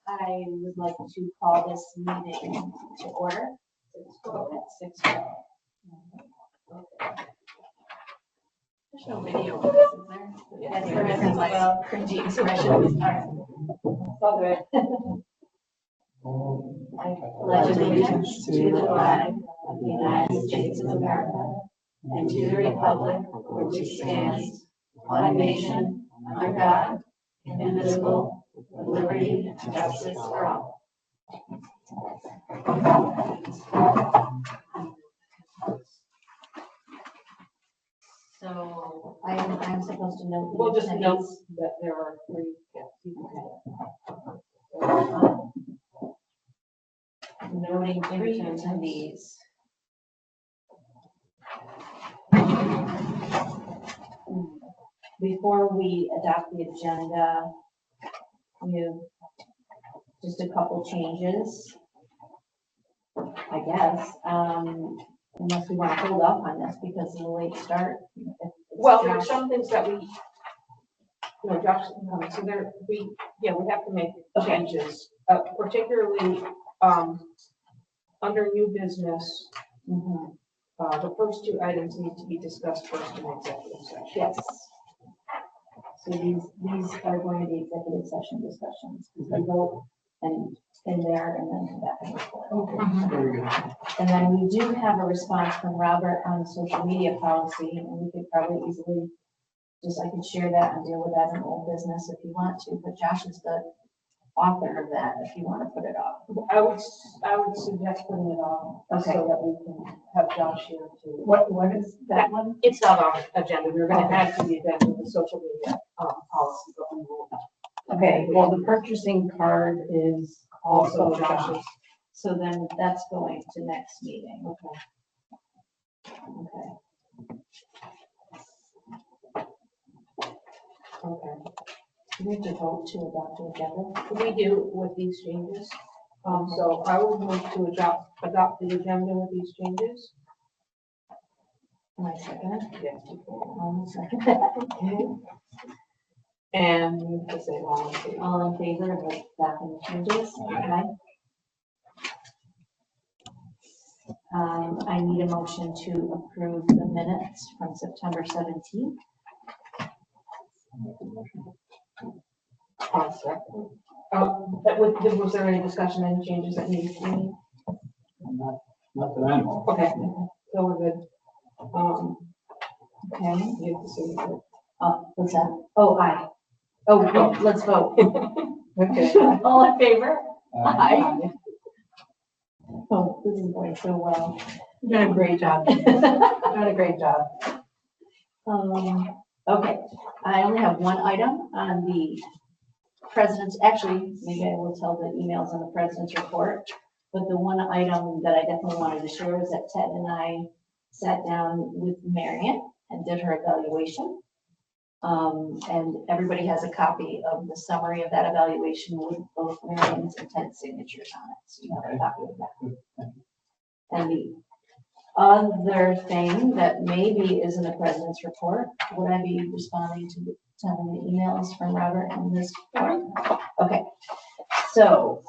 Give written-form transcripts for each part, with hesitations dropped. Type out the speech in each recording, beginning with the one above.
I would like to call this meeting to order. Let's go at 6:12. There's no video of this, is there? That's for everyone's cringy expressions. Father, I pledge allegiance to the flag of the United States of America and to the republic for which it stands, one nation, under God, indivisible, with liberty and justice for all. So I'm supposed to note. We'll just note that there are 3 Noting 3 attendees. Before we adopt the agenda, we have just a couple changes, I guess, unless we want to hold off on this because of the late start. Well, there are some things that we, Josh can come, so there, we have to make changes, particularly, under new business. The first 2 items need to be discussed first in executive session. Yes. So these are going to be executive session discussions. We vote and in there and then come back and report. Okay, very good. And then we do have a response from Robert on social media policy, and we could probably easily I could share that and deal with that in old business if you want to, but Josh is the author of that if you want to put it off. I would suggest putting it on so that we can have Josh here too. What is that one? It's not on the agenda. We're going to add to the agenda the social media policy, but we will. Okay, well, the purchasing card is also Josh's. So then that's going to next meeting. Okay. Do we have to vote to adopt the agenda? We do with these changes. So I will move to adopt the agenda with these changes. Am I second? Yes. Second. And you have to say all in favor. All in favor of adopting the changes? Okay. I need a motion to approve the minutes from September 17th. Was there any discussion, any changes that needed to be made? Not that I know. Okay, so we're good. Okay. You have to say it. What's that? Oh, aye. Oh, let's vote. Okay. All in favor? Aye. Oh, this is going so well. You're doing a great job. You're doing a great job. Okay, I only have one item on the president's, actually, maybe I will tell the emails on the president's report, but the one item that I definitely wanted to share was that Ted and I sat down with Marion and did her evaluation. And everybody has a copy of the summary of that evaluation with both Marion's and Ted's signatures on it, so you have a copy of that. And the other thing that maybe is in the president's report, would I be responding to some of the emails from Robert on this part? Okay, so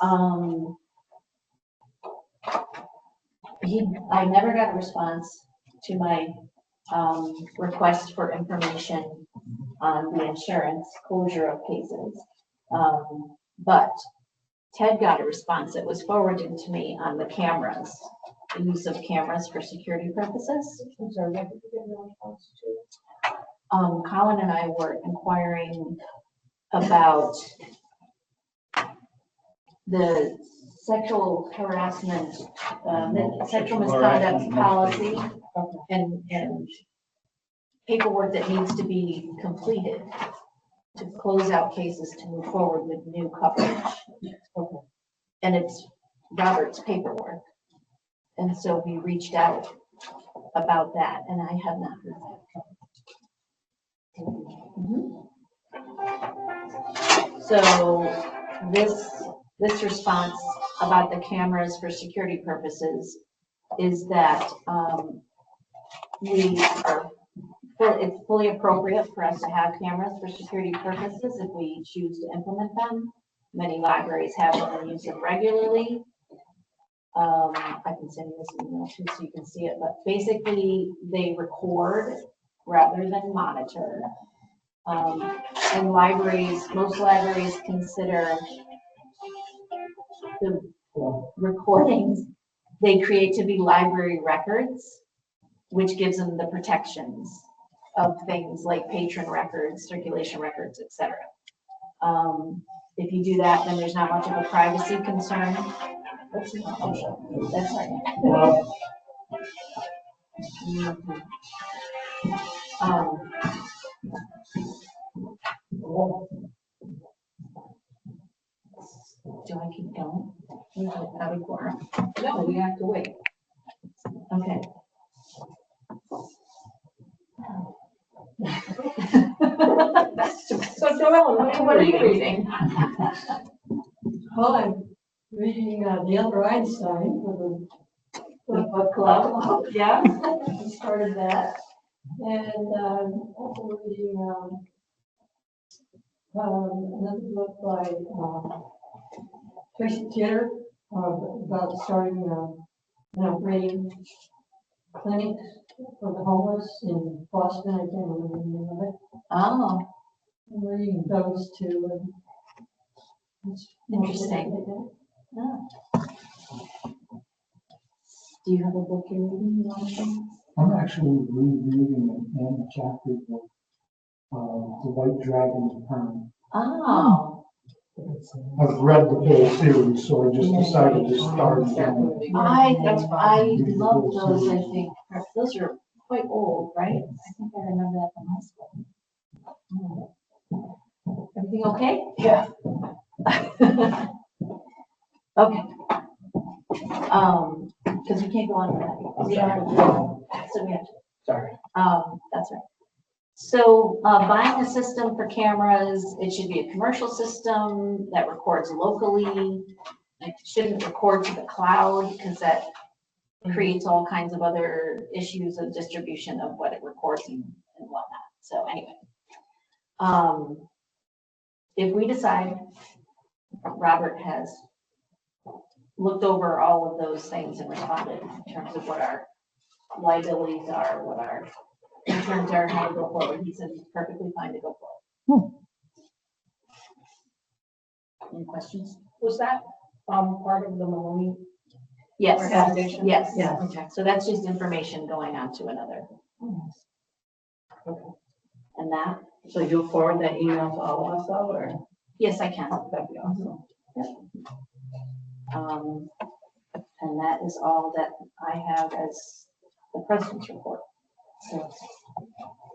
I never got a response to my request for information on the insurance closure of cases, but Ted got a response that was forwarded to me on the cameras. The use of cameras for security purposes. I'm sorry, what did you get in response to? Colin and I were inquiring about the sexual harassment, sexual misconduct policy and paperwork that needs to be completed to close out cases to move forward with new coverage. Okay. And it's Robert's paperwork. And so we reached out about that, and I have not heard back. So this response about the cameras for security purposes is that we are it's fully appropriate for us to have cameras for security purposes if we choose to implement them. Many libraries have them and use them regularly. I can send you this email too so you can see it, but basically they record rather than monitor. And libraries, most libraries consider the recordings they create to be library records, which gives them the protections of things like patron records, circulation records, etc. If you do that, then there's not much of a privacy concern. That's right. Do I keep going? Out of quorum. No, we have to wait. Okay. So Joellen, what are you reading? Well, I'm reading The Other Einstein for The book club. yeah, I started that. And also reading another book by Tracy Titter about starting operating clinics for the homeless in Boston. I can't remember the name of it. Oh, I'm reading those two. And it's interesting. Oh. Do you have a book you're reading? Jonathan? I'm actually rereading the end chapter of The White Dragon's Perm. Oh, I've read the whole series, so I just decided to start again. I love those, I think. Those are quite old, right? I think I remember that from high school. Everything okay? Yeah. Okay. Because we can't go on with that. So we have to. Sorry. That's right. So, buying a system for cameras, it should be a commercial system that records locally. It shouldn't record to the cloud because that creates all kinds of other issues of distribution of what it records and whatnot. So anyway, if we decide, Robert has looked over all of those things and responded in terms of what our liabilities are, what our concerns are, how to go forward. He said it's perfectly fine to go forward. Any questions? Was that part of the Maloney? Yes, Recommendation? yes. Yes. Okay. So that's just information going on to another. Okay. And that, So you'll forward that email to all of us, though, or? yes, I can. That'd be awesome. And that is all that I have as the president's report. So,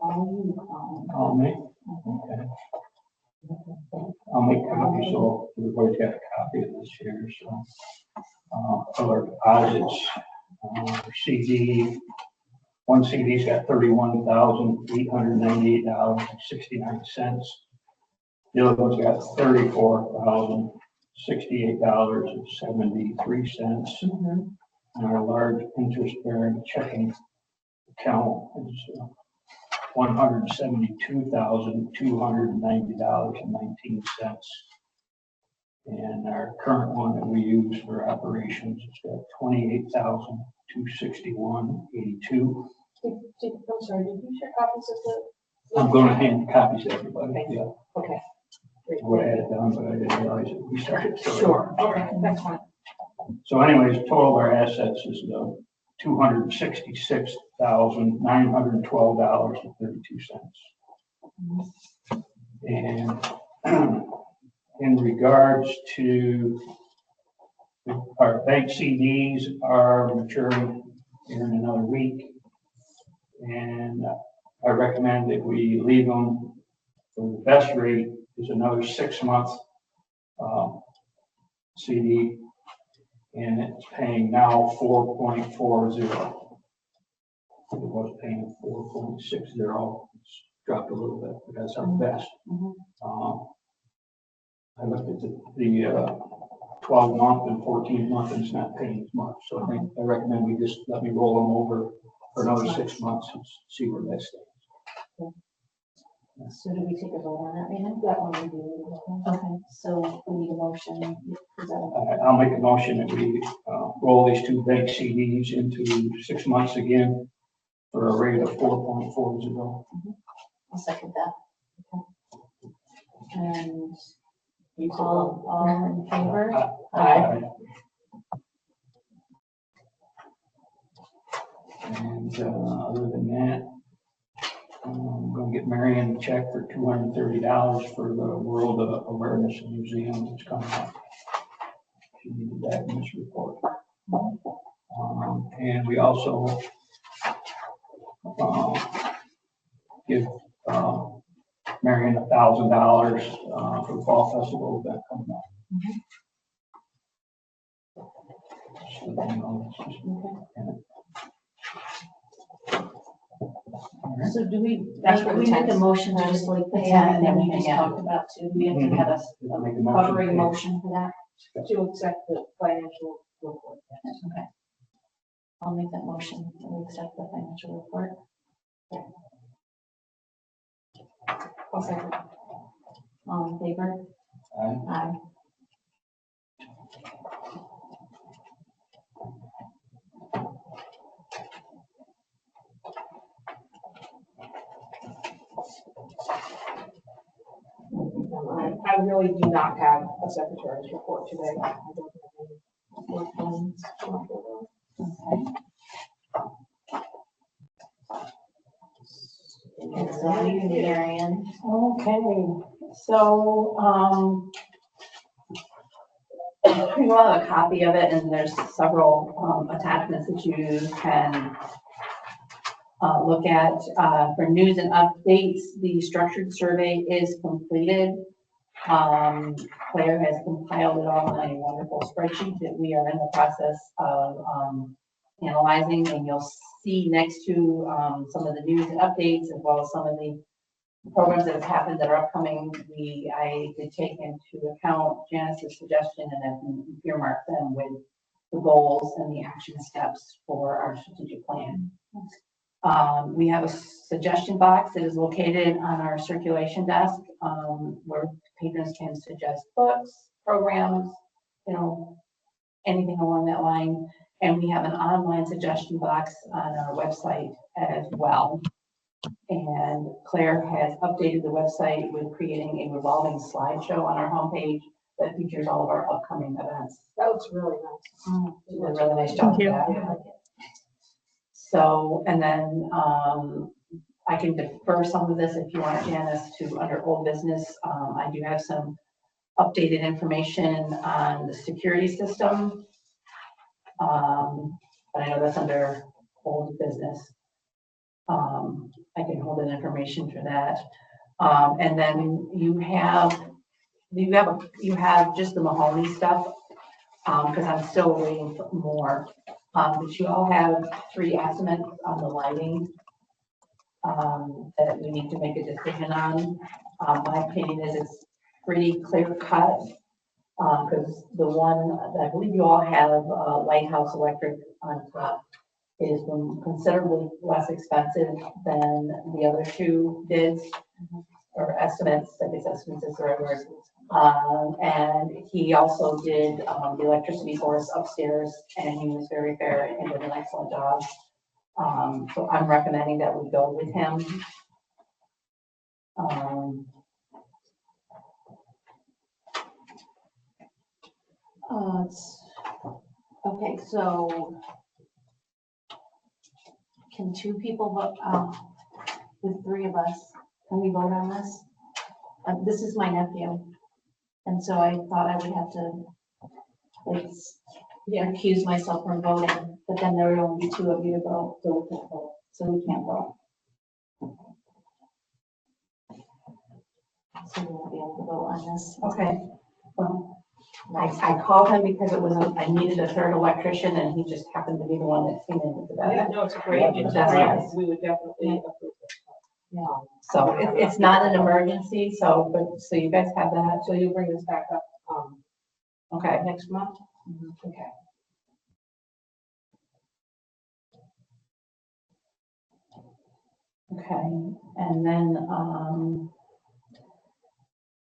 I'll make, okay. I'll make copies, so everybody's got a copy of this here, so. Other deposits, CD, one CD's got $31,898.69. The other one's got $34,068.73. And our large interest-bearing checking account is $172,290.19. And our current one that we use for operations has got $28,261.82. I'm sorry, did you share copies of the? I'm going to hand copies to everybody. Yeah, Okay. I would have had it done, but I didn't realize that we started. Sure, okay, that's fine. So anyways, total of our assets is $266,912.32. And in regards to our bank CDs are maturing in another week. And I recommend that we leave them for the best rate is another 6-month CD. And it's paying now 4.40. It was paying 4.60. It's dropped a little bit, but that's our best. I looked at the 12-month and 14-month, and it's not paying as much. So I recommend we just let me roll them over for another 6 months and see where that stays. So do we take a vote on that, Raymond? That one we do. Okay, so we need a motion. Is that I'll make a motion that we roll these two bank CDs into 6 months again for a rate of 4.40. I'll second that. And You said all in favor? Aye. And other than that, I'm gonna get Marion a check for $230 for the World Awareness Museum that's coming up. She needed that in this report. And we also give Marion $1,000 for the Fall Festival event coming up. So, you know, it's just- All right. So do we, That's for we the make a tax. motion to just like the 10 that we just talked about too? We have to have a Make a covering motion for that? To accept the financial report. Okay. I'll make that motion to accept the financial report. I'll second. All in favor? Aye. Aye. I really do not have a secretary's report today. I don't have any work plans. Okay. And so you, Marion. Okay, so, you will have a copy of it, and there's several attachments that you can look at. For news and updates, the structured survey is completed. Claire has compiled it all in a wonderful spreadsheet that we are in the process of analyzing, and you'll see next to some of the news and updates, as well as some of the programs that have happened that are upcoming. I did take into account Janice's suggestion and then earmark them with the goals and the action steps for our strategic plan. We have a suggestion box that is located on our circulation desk, where patrons can suggest books, programs, you know, anything along that line. And we have an online suggestion box on our website as well. And Claire has updated the website with creating a revolving slideshow on our homepage that features all of our upcoming events. That looks really nice. She did a really nice job with that. So, and then I can defer some of this if you want, Janice, to under old business. I do have some updated information on the security system. But I know that's under old business. I can hold that information for that. And then you have just the Mahoney stuff, because I'm still waiting for more. But you all have 3 estimates on the lighting that we need to make a decision on. My opinion is it's pretty clear cut, because the one that I believe you all have, Lighthouse Electric on top, is considerably less expensive than the other 2 bids or estimates. I guess estimates is the right word. And he also did the electricity for us upstairs, and he was very fair and did an excellent job. So I'm recommending that we go with him. Okay, so can 2 people vote, with 3 of us, can we vote on this? This is my nephew, and so I thought I would have to, like, recuse myself from voting, but then there would only be 2 of you to vote, so we can't vote, So we won't be able to vote on this. Okay. Well, I called him because I needed a 3rd electrician, and he just happened to be the one that came in with the Yeah, best. no, it's a great, it's a That's great, nice. we would definitely approve it. So it's not an emergency, so you guys have that. So you'll bring this back up, Okay. next month? Okay. Okay, and then,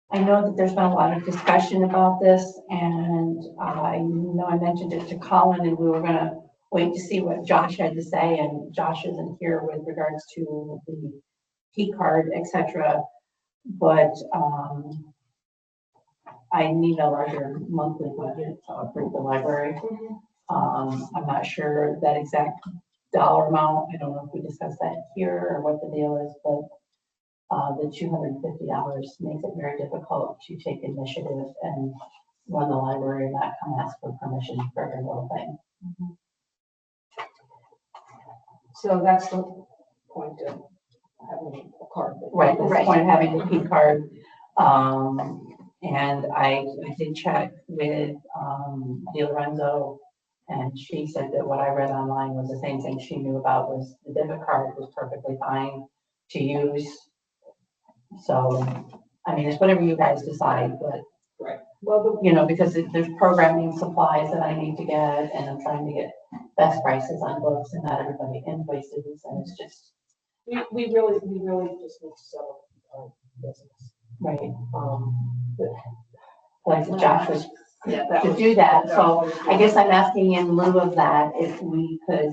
I know that there's been a lot of discussion about this, and I know I mentioned it to Colin, and we were gonna wait to see what Josh had to say, and Josh isn't here with regards to the key card, et cetera. But, I need a larger monthly budget to operate the library. I'm not sure that exact dollar amount. I don't know if we discussed that here or what the deal is, but the $250 makes it very difficult to take initiative and run the library and not come ask for permission for every little thing. So that's the point of having a card. Right, that's the point of having a key card. And I did check with Di Lorenzo, and she said that what I read online was the same thing she knew about, was the debit card was perfectly fine to use. So, I mean, it's whatever you guys decide, but, Well, you know, because there's programming supplies that I need to get, and I'm trying to get best prices on books, and not everybody invoices, and it's just, we really just need to settle our business. right. But Like Josh was yeah, to do that, so I guess I'm asking in lieu of that, if we could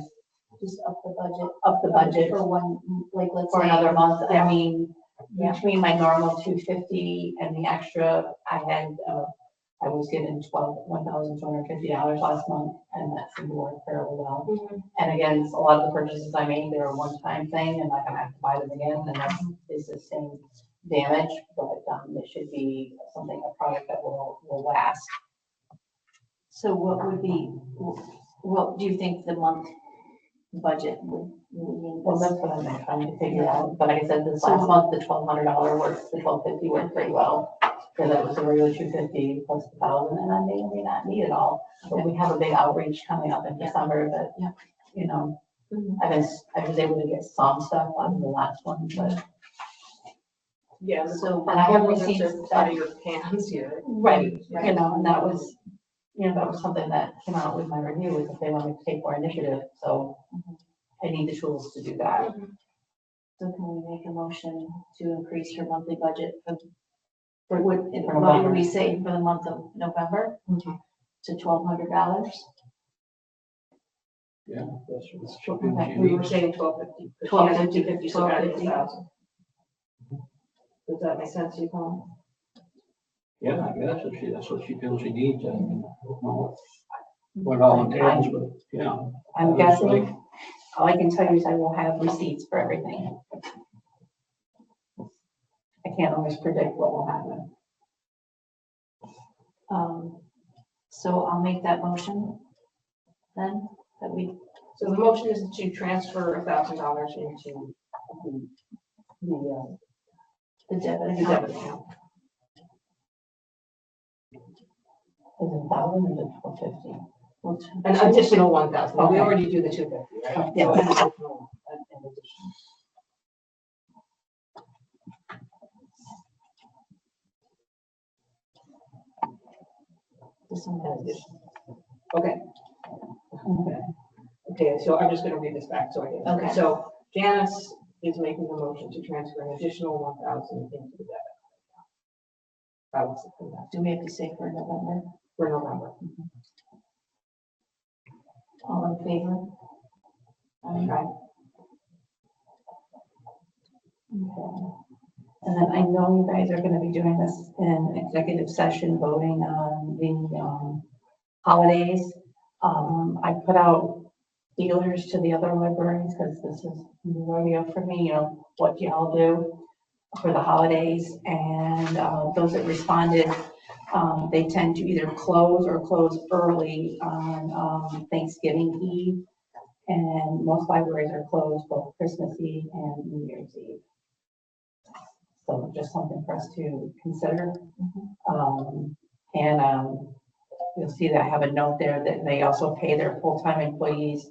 Just up the budget. up the budget For one, like, let's for say. another month. I Yeah. mean, Yeah. between my normal 250 and the extra, I was given $1,250 last month, and that seemed to work fairly well. And again, a lot of the purchases I made, they're a one-time thing, and I'm gonna have to buy them again, and that's, is the same damage, but, it should be something, a product that will last. So what would be, what do you think the month budget would mean? Well, that's what I'm trying to figure out, but like I said, this last month, the $1,200 worked, the $1,250 worked pretty well. Because that was the regular $250 plus the 1,000, and I may or may not need it all, but we have a big outreach coming up in December that, Yeah. you know, Mhm. I was able to get some stuff out of the last one, but. Yeah, So, and I have receipts receipts out of your hands here. Right, you know, and that was, you know, that was something that came out with my review, is if they want me to take more initiative, so I need the tools to do that. So can we make a motion to increase her monthly budget for what did November. we say for the month of November? Mhm. To $1,200? Yeah, that's Okay, what We you were need. saying 1,250. 1,250, so add 1,250. 1,000. Does that make sense to you, Colin? Yeah, I guess if that's what she feels she needs, I don't know what all entails, but, yeah. I'm guessing, all I can tell you is I will have receipts for everything. I can't always predict what will happen. So I'll make that motion then, that we, So the motion is to transfer $1,000 into the debit the account. debit account. Is it 1,000 or is it 150? An additional 1,000. We Okay. already do the 250, right? Yeah. So an additional, an addition. This one An has- addition. Okay. Okay, so I'm just gonna read this back so I get it. Okay. So Janice is making the motion to transfer an additional 1,000 into the debit account. Balance it from that Do we have to say for November? for November. All in favor? Okay. Okay. And then I know you guys are gonna be doing this in executive session, voting on the holidays. I put out dealers to the other libraries, because this is new rodeo for me, you know, what do y'all do for the holidays? And those that responded, they tend to either close or close early on Thanksgiving Eve. And most libraries are closed both Christmas Eve and New Year's Eve. So just something for us to consider. You'll see that I have a note there that they also pay their full-time employees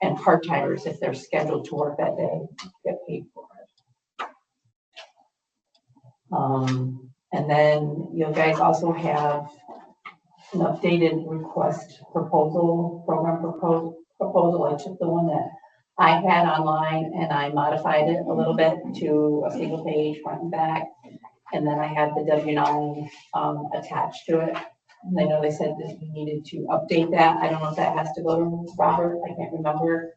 and part-timers, if they're scheduled to work that day, get paid for it. And then you guys also have an updated request proposal, program proposal. I took the one that I had online and I modified it a little bit to a single page front and back. And then I had the W-9 attached to it. And I know they said that we needed to update that. I don't know if that has to go to Robert, I can't remember.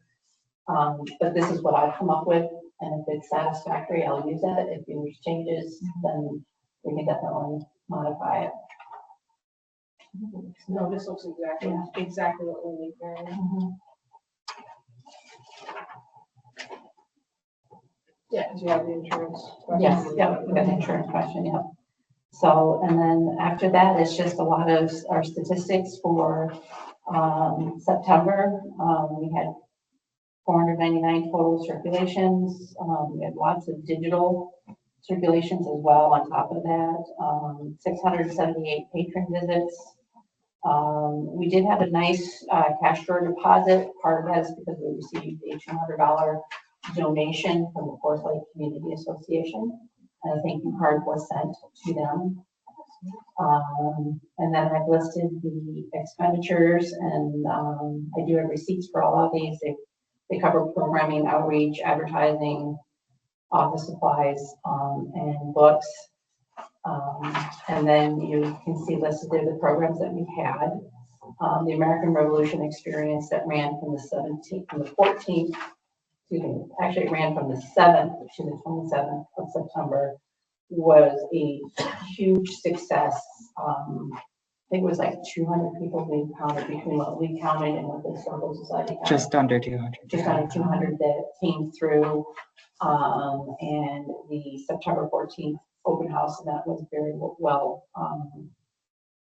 But this is what I've come up with, and if it's satisfactory, I'll use it. If there's changes, then we can definitely modify it. No, this looks exactly what we need there. Yeah, because you have the insurance. Yes, yeah, we got the insurance question, yeah. So, and then after that, it's just a lot of our statistics for September. We had 499 total circulations. We had lots of digital circulations as well on top of that. 678 patron visits. We did have a nice cash drawer deposit. Part of that is because we received a $200 donation from the Forest Lake Community Association. And a thank you card was sent to them. And then I've listed the expenditures, and I do have receipts for all of these. They cover programming, outreach, advertising, office supplies, and books. And then you can see listed there the programs that we had. The American Revolution experience that ran from the 14th, excuse me, actually it ran from the 7th to the 27th of September, was a huge success. I think it was like 200 people we counted between what we counted and what the Historical Society counted. Just under 200. Just under 200 that came through. And the September 14th open house, and that was very well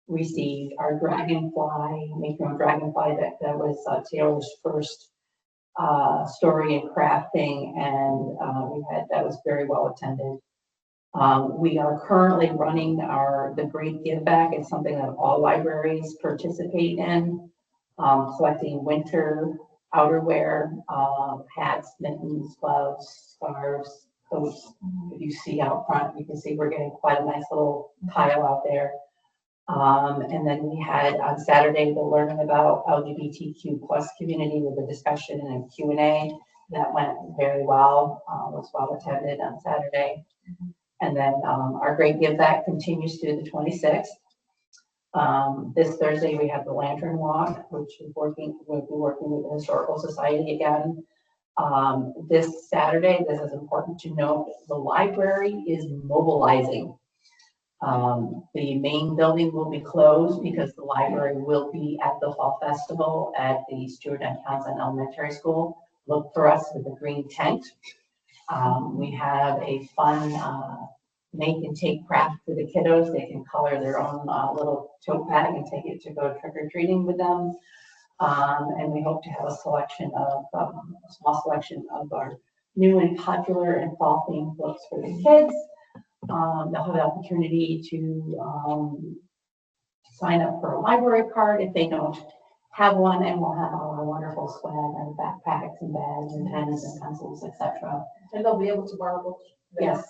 received. Our Dragonfly, Make Your Own Dragonfly, that was Taylor's first story and crafting, and that was very well attended. We are currently running the Great Give Back. It's something that all libraries participate in, selecting winter outerwear, hats, mittens, gloves, scarves, coats. If you see out front, you can see we're getting quite a nice little pile out there. And then we had on Saturday the Learning About LGBTQ plus community with a discussion and a Q&A. That went very well, was well attended on Saturday. And then our Great Give Back continues through the 26th. This Thursday, we have the Lantern Walk, which we'll be working with the Historical Society again. This Saturday, this is important to note, the library is mobilizing. The main building will be closed because the library will be at the Fall Festival at the Stewart M. Townsend Elementary School. Look for us with a green tent. We have a fun make and take craft for the kiddos. They can color their own little tote bag and take it to go trick-or-treating with them. And we hope to have a small selection of our new and popular and fall themed books for the kids. They'll have the opportunity to sign up for a library card if they don't have one, and we'll have all our wonderful swag and backpacks and bags and pens and pencils, etc. And they'll be able to borrow books. Yes,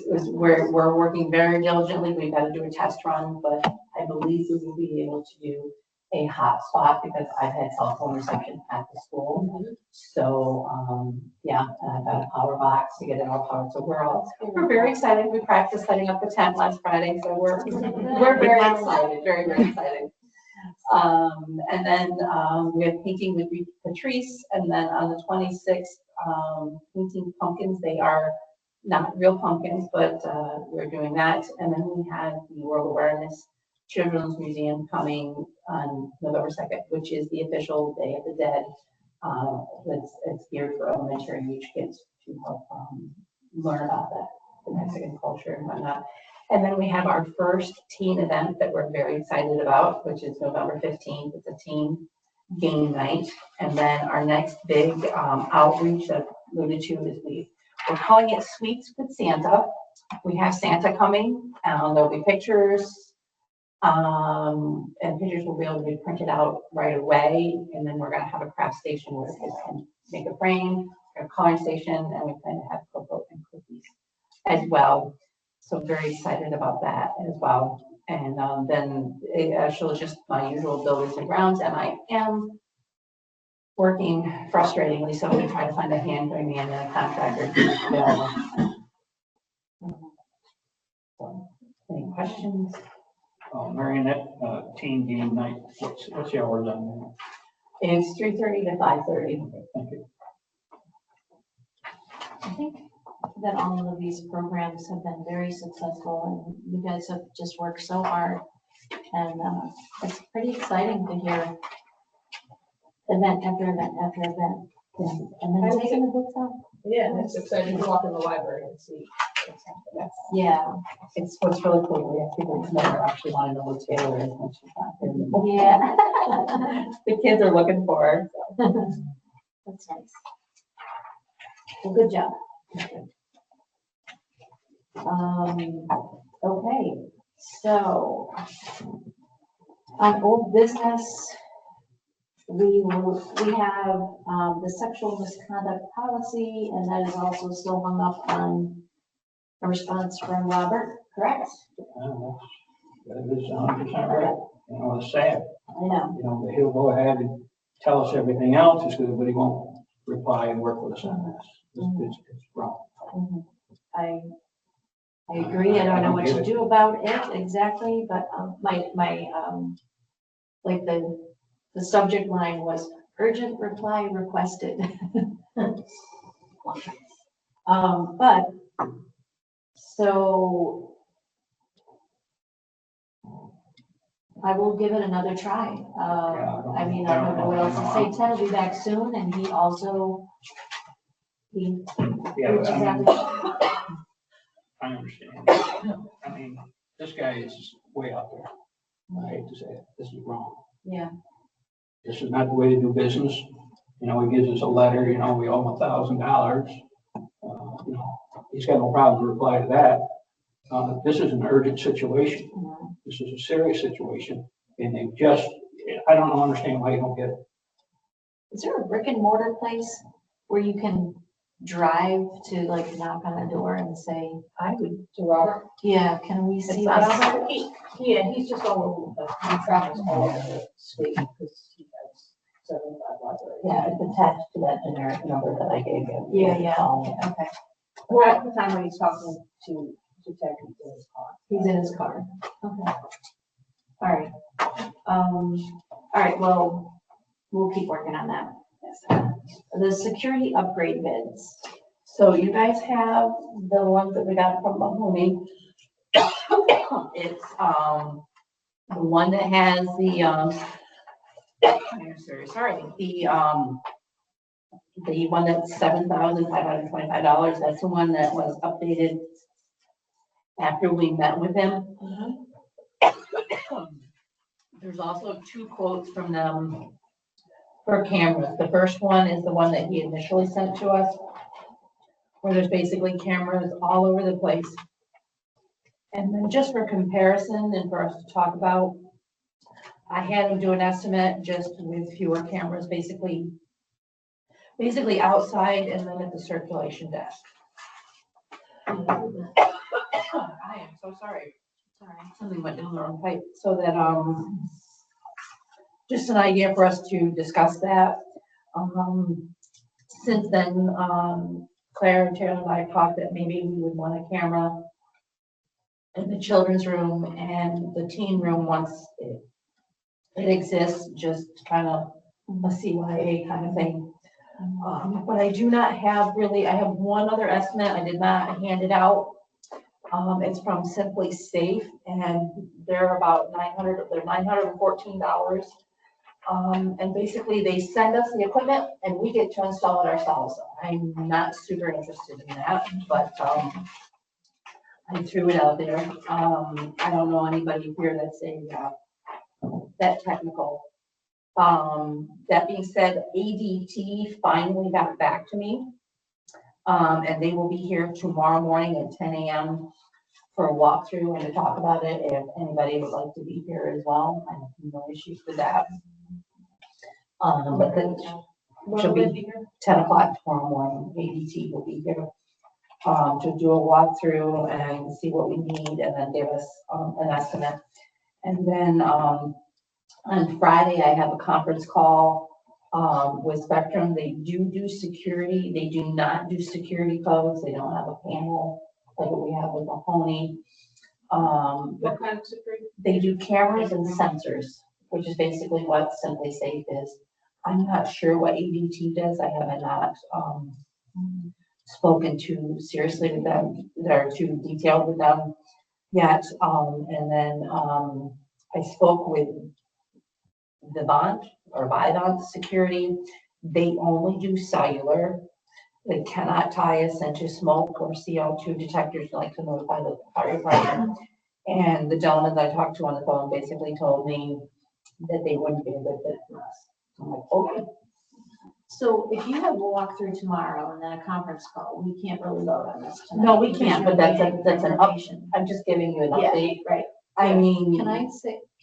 we're working very diligently. We've got to do a test run, but I believe we will be able to do a hotspot because I've had cell phone reception at the school. So, yeah, and I've got a power box to get it all powered. So we're very excited. We practiced setting up the tent last Friday, so we're very excited, very, very excited. And then we have painting with Patrice, and then on the 26th, painting pumpkins. They are not real pumpkins, but we're doing that. And then we have the World Awareness Children's Museum coming on November 2nd, which is the official Day of the Dead. It's geared for elementary age kids to help learn about the Mexican culture and whatnot. And then we have our first teen event that we're very excited about, which is November 15th. It's a teen game night. And then our next big outreach that I alluded to is we're calling it Sweets with Santa. We have Santa coming, there'll be pictures, and pictures will be able to be printed out right away. And then we're gonna have a craft station where kids can make a frame, a coloring station, and we plan to have cocoa and cookies as well. So very excited about that as well. And then she'll just my usual buildings and grounds, MIM. working frustratingly, so we try to find a hand cranny and a contractor. available. So, any questions? Marionette, team game night, what's the hours on It's 3:30 to 5:30. that? Thank you. I think that all of these programs have been very successful and you guys have just worked so hard. And it's pretty exciting to hear event after event after event. And then taking the books out. Yeah, it's exciting to walk in the library and see what's happening. Yeah, It's what's really cool. We have people who never actually want to know what Taylor is when she's not here. yeah. The kids are looking for her. So. That's nice. Well, good job. Okay, so on old business, we have, the sexual misconduct policy, and that is also still hung up on a response from Robert, correct? That is 100% right. You know, it's sad. I know. You know, he'll go ahead and tell us everything else is good, but he won't reply and work with us on this. It's wrong. Mhm. I agree. I don't know what to do about it exactly, but my like the subject line was urgent reply requested. But so I will give it another try. I mean, I don't know what else to say. Ted will be back soon, and he also Yeah, reaches out. I understand. I mean, this guy is way out there. I hate to say it. This is wrong. Yeah. This is not the way to do business. You know, he gives us a letter, you know, we owe him $1,000. You know, he's got no problem to reply to that. This is an urgent situation. This is a serious situation. And they just, I don't understand why you don't get it. Is there a brick and mortar place where you can drive to like knock on a door and say, I would, to Robert. yeah, can we see not this? Robert, he's just all over the place. He travels all over the state because he has 75 libraries. Yeah, it's attached to that generic number that I gave you. Yeah, okay. Well, at the time when he's talking to Ted, he's in his car. He's in his car. Okay. All right. All right, well, we'll keep working on that. The security upgrade bids. So you guys have the ones that we got from Mahoney. It's, the one that has the, I'm sorry, the one that's $7,525, that's the one that was updated after we met with him. There's also 2 quotes from them for cameras. The first one is the one that he initially sent to us, where there's basically cameras all over the place. And then just for comparison and for us to talk about, I had him do an estimate just with fewer cameras, basically outside and then at the circulation desk. I am so sorry. Sorry, something went down the wrong pipe. So that, just an idea for us to discuss that. Since then, Claire and Taylor and I talked that maybe we would want a camera in the children's room and the teen room once it exists, just kind of a CYA kind of thing. But I do not have really, I have one other estimate. I did not hand it out. It's from Simply Safe and they're about $914. And basically they send us the equipment and we get to install it ourselves. I'm not super interested in that, but, I threw it out there. I don't know anybody here that's that technical. That being said, ADT finally got back to me. And they will be here tomorrow morning at 10 a.m. for a walkthrough and to talk about it. If anybody would like to be here as well, I have no issues with that. But then she'll be 10 o'clock tomorrow morning. ADT will be here to do a walkthrough and see what we need and then give us an estimate. And then on Friday, I have a conference call With Spectrum, they do security, they do not do security codes, they don't have a panel like what we have with Mahoney. What kind of security? They do cameras and sensors, which is basically what Simply Safe is. I'm not sure what ADT does, I have not, spoken to seriously with them, or too detailed with them yet. And then, I spoke with Vivant Security. They only do cellular. They cannot tie us into smoke or CO2 detectors, like to notify the fire department. And the gentleman that I talked to on the phone basically told me that they wouldn't be a good fit for us. I'm like, okay. So if you have a walkthrough tomorrow and then a conference call, we can't really vote on this tonight. No, we can't, but that's an information. I'm just giving you an Yeah, update. right. I mean. Can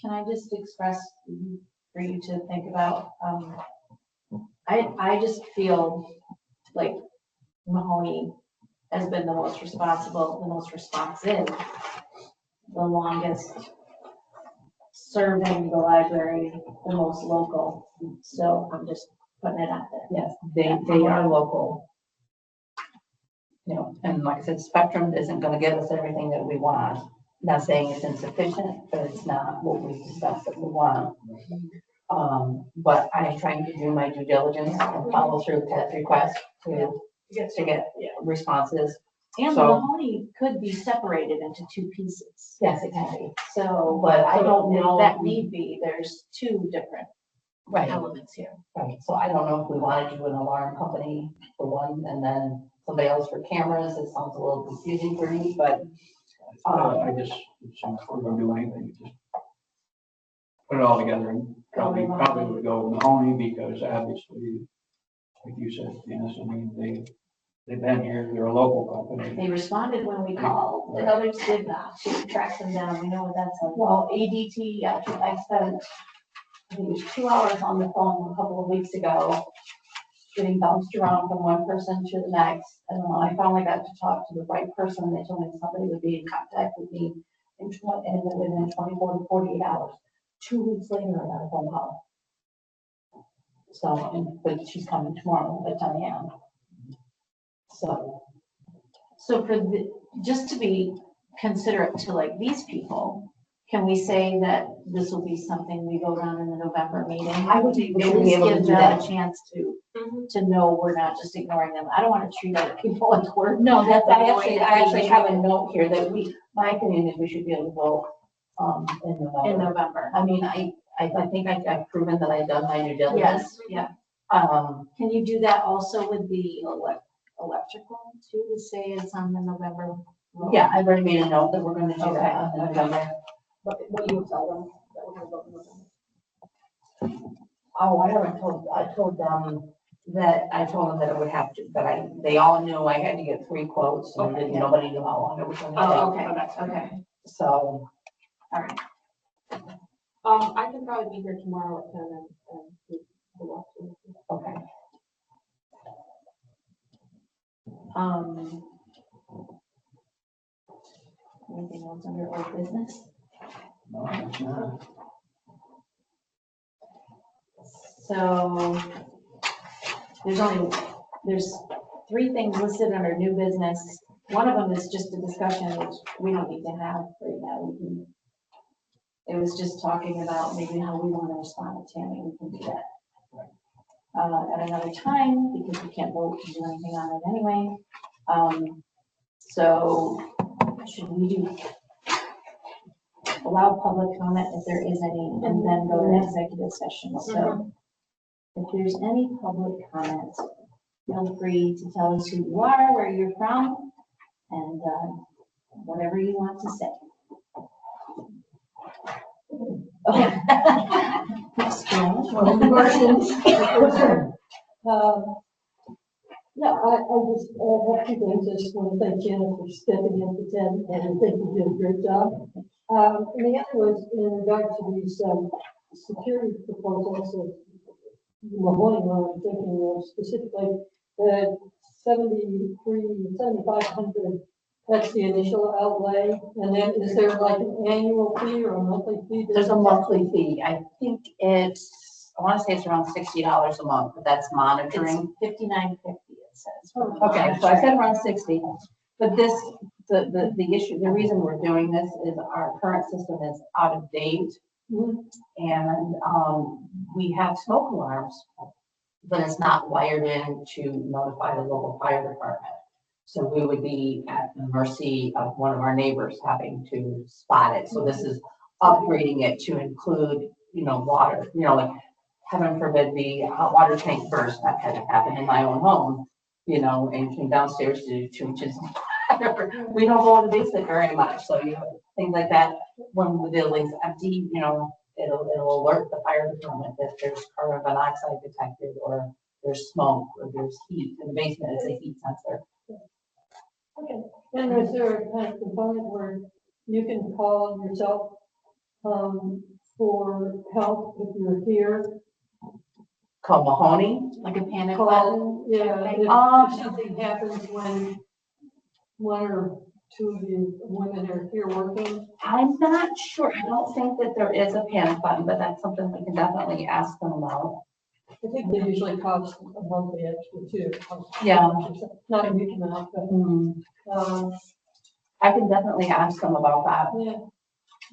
I just express for you to think about, I just feel like Mahoney has been the most responsible, the most responsive, the longest serving the library, the most local. So I'm just putting it out there. Yes, they are local. You know, and like I said, Spectrum isn't gonna give us everything that we want. Not saying it's insufficient, but it's not what we discussed that we want. But I am trying to do my due diligence and follow through with that request to get responses. And the So- Mahoney could be separated into two pieces. Yes, it can be. So, But I don't know. That need be, there's two different Right, elements here. right. So I don't know if we want to do an alarm company for one and then somebody else for cameras. It sounds a little confusing for me, but I just, before we do anything, just put it all together and probably would go with Mahoney because obviously, like you said, Dennis, I mean, they've been here, they're a local company. They responded when we called, the others did not. She tracked them down. We know what that's like. well, ADT, I spent, I think it was 2 hours on the phone a couple of weeks ago, getting bounced around from one person to the next. And when I finally got to talk to the right person, they told me somebody would be in contact with me within 24 to 48 hours. 2 weeks later, I got a phone call. So, but she's coming tomorrow at 10 a.m. So, So just to be considerate to like these people, can we say that this will be something we vote on in the November meeting? I would be At least able to give do them that. a chance Mhm. to know we're not just ignoring them. I don't want to treat other people like we're. No, that's, I actually Annoying. have a note here that my opinion is we should be able to vote, in November. In November. I mean, I think I've proven that I've done my due diligence. Yes, yeah. Um, Can you do that also with the electrical too, to say it's on the November? roll? yeah, I've already made a note that we're gonna do that on the November. What do you tell them that we're gonna vote in November? Oh, I told them that it would have to, they all knew I had to get 3 quotes and Okay. nobody knew how long it was gonna Oh, take. okay. So, All right. I can probably be here tomorrow at 10 and we will walk through. okay. Anything else under old business? No, it's not. So there's 3 things listed under new business. One of them is just a discussion, which we don't need to have right now. It was just talking about maybe how we want to respond to Tammy. We can do that at another time because we can't vote to do anything on it anyway. So should we allow public comment if there is any, and then go to executive session? So if there's any public comment, feel free to tell us who you are, where you're from, and whatever you want to say. No, I just have 2 things. I just want to thank Janet for stepping in for 10, and I think you did a great job. And the other was in regard to these security proposals of Mahoney, I'm thinking of specifically the 7,500. That's the initial outlay, and then is there like an annual fee or a monthly fee? There's a monthly fee. I think it's I want to say it's around $60 a month, but that's It's monitoring. $59.50, it says. Okay, so I said around 60, but this, the issue, the reason we're doing this is our current system is out of date. And, we have smoke alarms, but it's not wired in to notify the local fire department. So we would be at the mercy of one of our neighbors having to spot it. So this is upgrading it to include, water, like heaven forbid the hot water tank burst. That had happened in my own home, and came downstairs to just, we don't go to the basement very much. So, things like that, when the building's empty, it'll alert the fire department that there's carbon monoxide detected, or there's smoke, or there's heat in the basement. It's a heat sensor. Okay, and is there a kind of component where you can call yourself, for help if you're here? Called Mahoney. Like a panic button? Call, yeah, if something happens when one or two of you women are here working. I'm not sure. I don't think that there is a panic button, but that's something we can definitely ask them about. I think they usually cost a monthly extra too. Yeah. Not a huge amount, but, I can definitely ask them about that. yeah.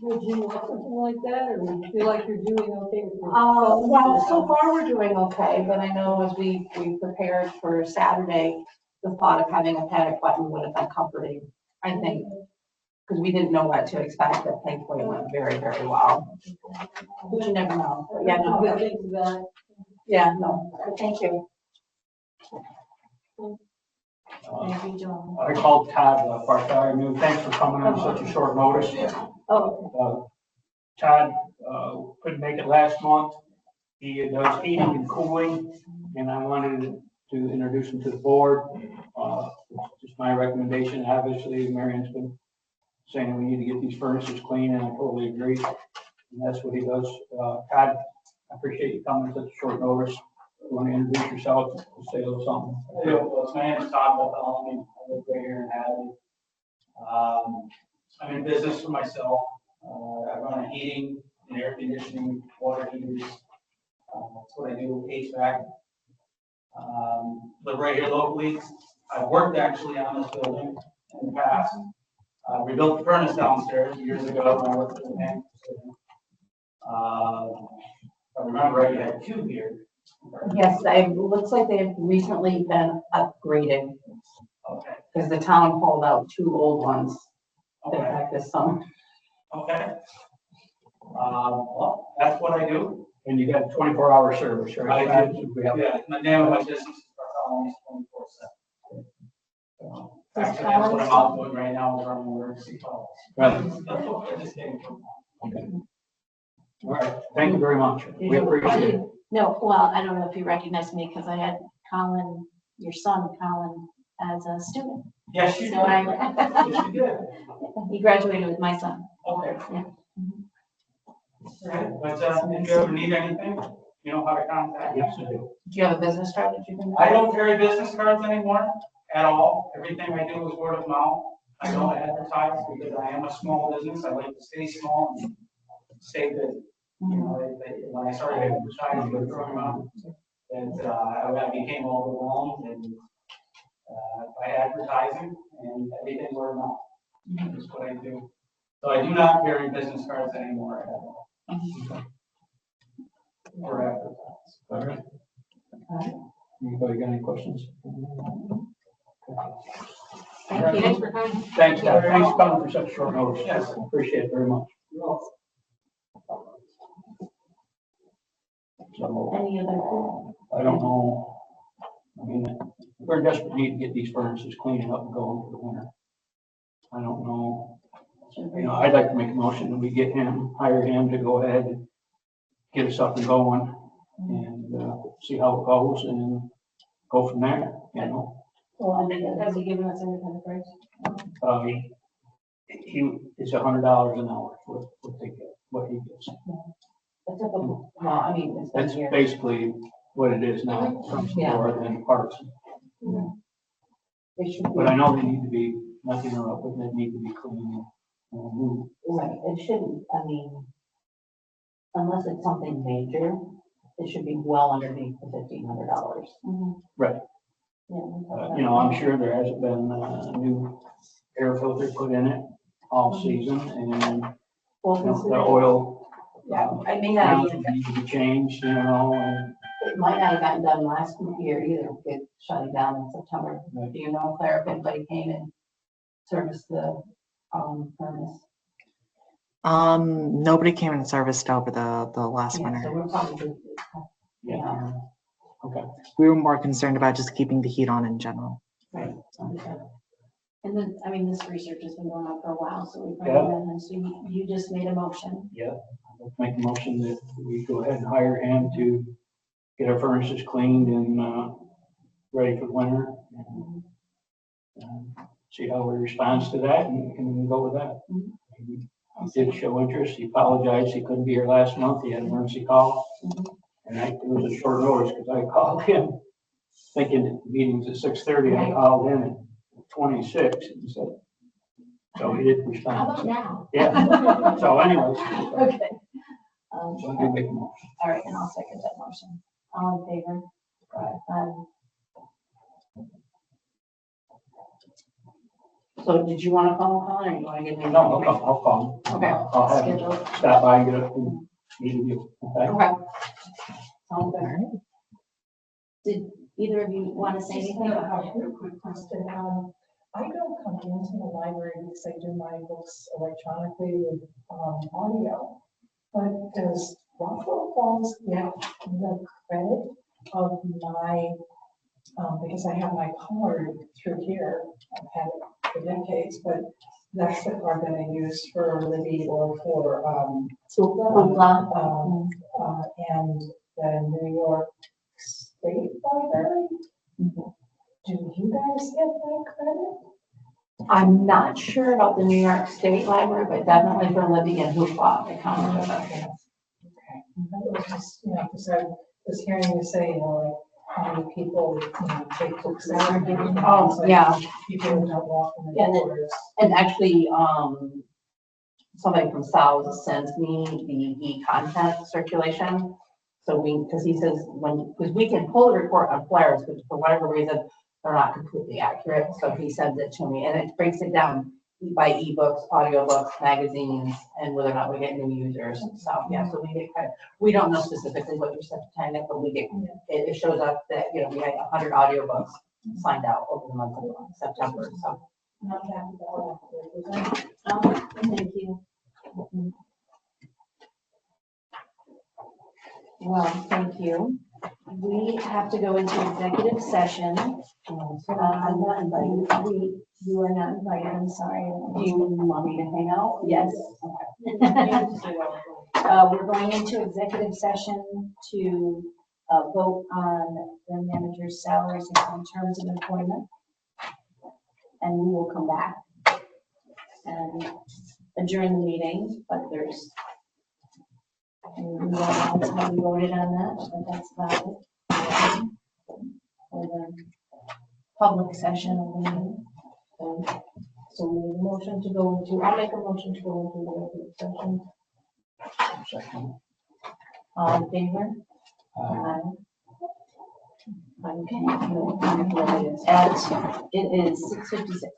Would you want something like that, or would you feel like you're doing okay with your? Well, so far we're doing okay, but I know as we prepared for Saturday, the thought of having a panic button would have been comforting, I think, because we didn't know what to expect, but thankfully it went very, very well. But you never know. But yeah, no. Good things about it. Yeah, no, thank you. Thank you, John. I called Todd Bartholomew. Thanks for coming on such a short notice. Todd couldn't make it last month. He does heating and cooling, and I wanted to introduce him to the board. Just my recommendation. Obviously, Marion's been saying we need to get these furnaces clean, and I totally agree. And that's what he does. Todd, I appreciate you coming on such a short notice. You want to introduce yourself, say a little something? Yeah, well, my name is Todd Bartholomew. I live right here in Hadley. I'm in business for myself. I run a heating and air conditioning, water heaters. That's what I do, HVAC. Live right here locally. I've worked actually on this building in the past. We built the furnace downstairs years ago when I worked for the bank. I remember I had two here. Yes, it looks like they've recently been upgraded Okay. because the town pulled out 2 old ones. In Okay. fact, this summer. Okay. Well, that's what I do. And you got a 24-hour service, right? I do. Yeah, my name of my business is Bartholomew 24/7. Actually, that's what I'm out doing right now, is running emergency calls. Right. That's what I just came from. Okay. All right, thank you very much. We appreciate it. No, well, I don't know if you recognize me because I had Colin, your son, Colin, as a student. Yes, you So I, did. Yes, you did. he graduated with my son. Okay. Yeah. Okay, but if you ever need anything, you know how to contact me. Yes, I do. Do you have a business card that you can? I don't carry business cards anymore at all. Everything I do is word of mouth. I don't advertise because I am a small business. I like to stay small and stay good. You know, when I started advertising, growing up, and I became overwhelmed and by advertising and everything word of mouth. That's what I do. So I do not carry business cards anymore at all. Or advertise. All right. Anybody got any questions? Thank you. Thanks for coming. Thanks, Todd. Thanks for coming for such short notice. Yes. Appreciate it very much. So, Any other? I don't know. I mean, we're in desperate need to get these furnaces cleaned up and going for the winter. I don't know. You know, I'd like to make a motion that we get him, hire him to go ahead and get us up and going and see how it goes and go from there, you know. Well, I mean, has he given us any kind of price? He is $100 an hour for what he gets. That's a, well, I mean, it's been That's here. basically what it is now, from store and parts. They should But I know they need to be, nothing wrong with them, they need to be clean and moved. Right, it shouldn't, I mean, unless it's something major, it should be well underneath the $1,500. Right. You know, I'm sure there hasn't been a new air filter put in it all season, and Well, you know, the oil. yeah, I may not Needs to be changed, you know, and it might not have gotten done last year either, it shut it down in September. Right. Do you know, Claire, if anybody came and serviced the, furnace? Nobody came and serviced over the last Yeah, so winter. we're probably, yeah, okay. We were more concerned about just keeping the heat on in general. right. And then, I mean, this research has been going on for a while, so we Yeah. probably, so you just made a motion. Yeah, I'll make a motion that we go ahead and hire him to get our furnaces cleaned and, ready for the winter. And, see how he responds to that, and we can go with that. He did show interest. He apologized. He couldn't be here last month. He had an emergency call. And it was a short notice because I called him thinking that the meeting's at 6:30. I called him at 26 and said, so he did How respond. about now? Yeah. So anyways. Okay. So I'm gonna make a motion. All right, and I'll second that motion. All in favor? So did you want to call or you want to give me? No, I'll call him. Okay. I'll have him Schedule. stop by and get up and meet with you. Okay? Okay. Sounds good. Did either of you want to say anything? A real quick question. I don't come into the library because I do my books electronically with audio. But does Buffalo Falls get the credit of my, because I have my card through here, I've had it for decades, but that's the card that I use for Libby or for and the New York State Library. Do you guys get that credit? I'm not sure about the New York State Library, but definitely for Libby and Hoopla, they come with us. Okay. That was just, because I was hearing you say, like, how many people, take books out and everything. Oh, It's like yeah. People who don't walk in the Yeah, doors. And actually, somebody from Sal sends me the e-content circulation. So because he says because we can pull the report on flyers, but for whatever reason, they're not completely accurate. So he sends it to me and it breaks it down by ebooks, audiobooks, magazines, and whether or not we get new users. So yeah, so we get credit. We don't know specifically what you're saying, but we get, it shows up that, we had 100 audiobooks signed out over the month of September. So. Not happy about that. Thank you. Well, thank you. We have to go into executive session. I'm not invited. You are not invited, I'm sorry. Do you want me to hang out? Yes. We're going into executive session to vote on the manager's salaries and terms of employment. And we will come back and adjourn the meeting, but there's, we voted on that, but that's about it. For the public session of the meeting. So we need a motion to go into, I'll make a motion to go into the executive session. All in favor? Aye. Okay. It is 6:56.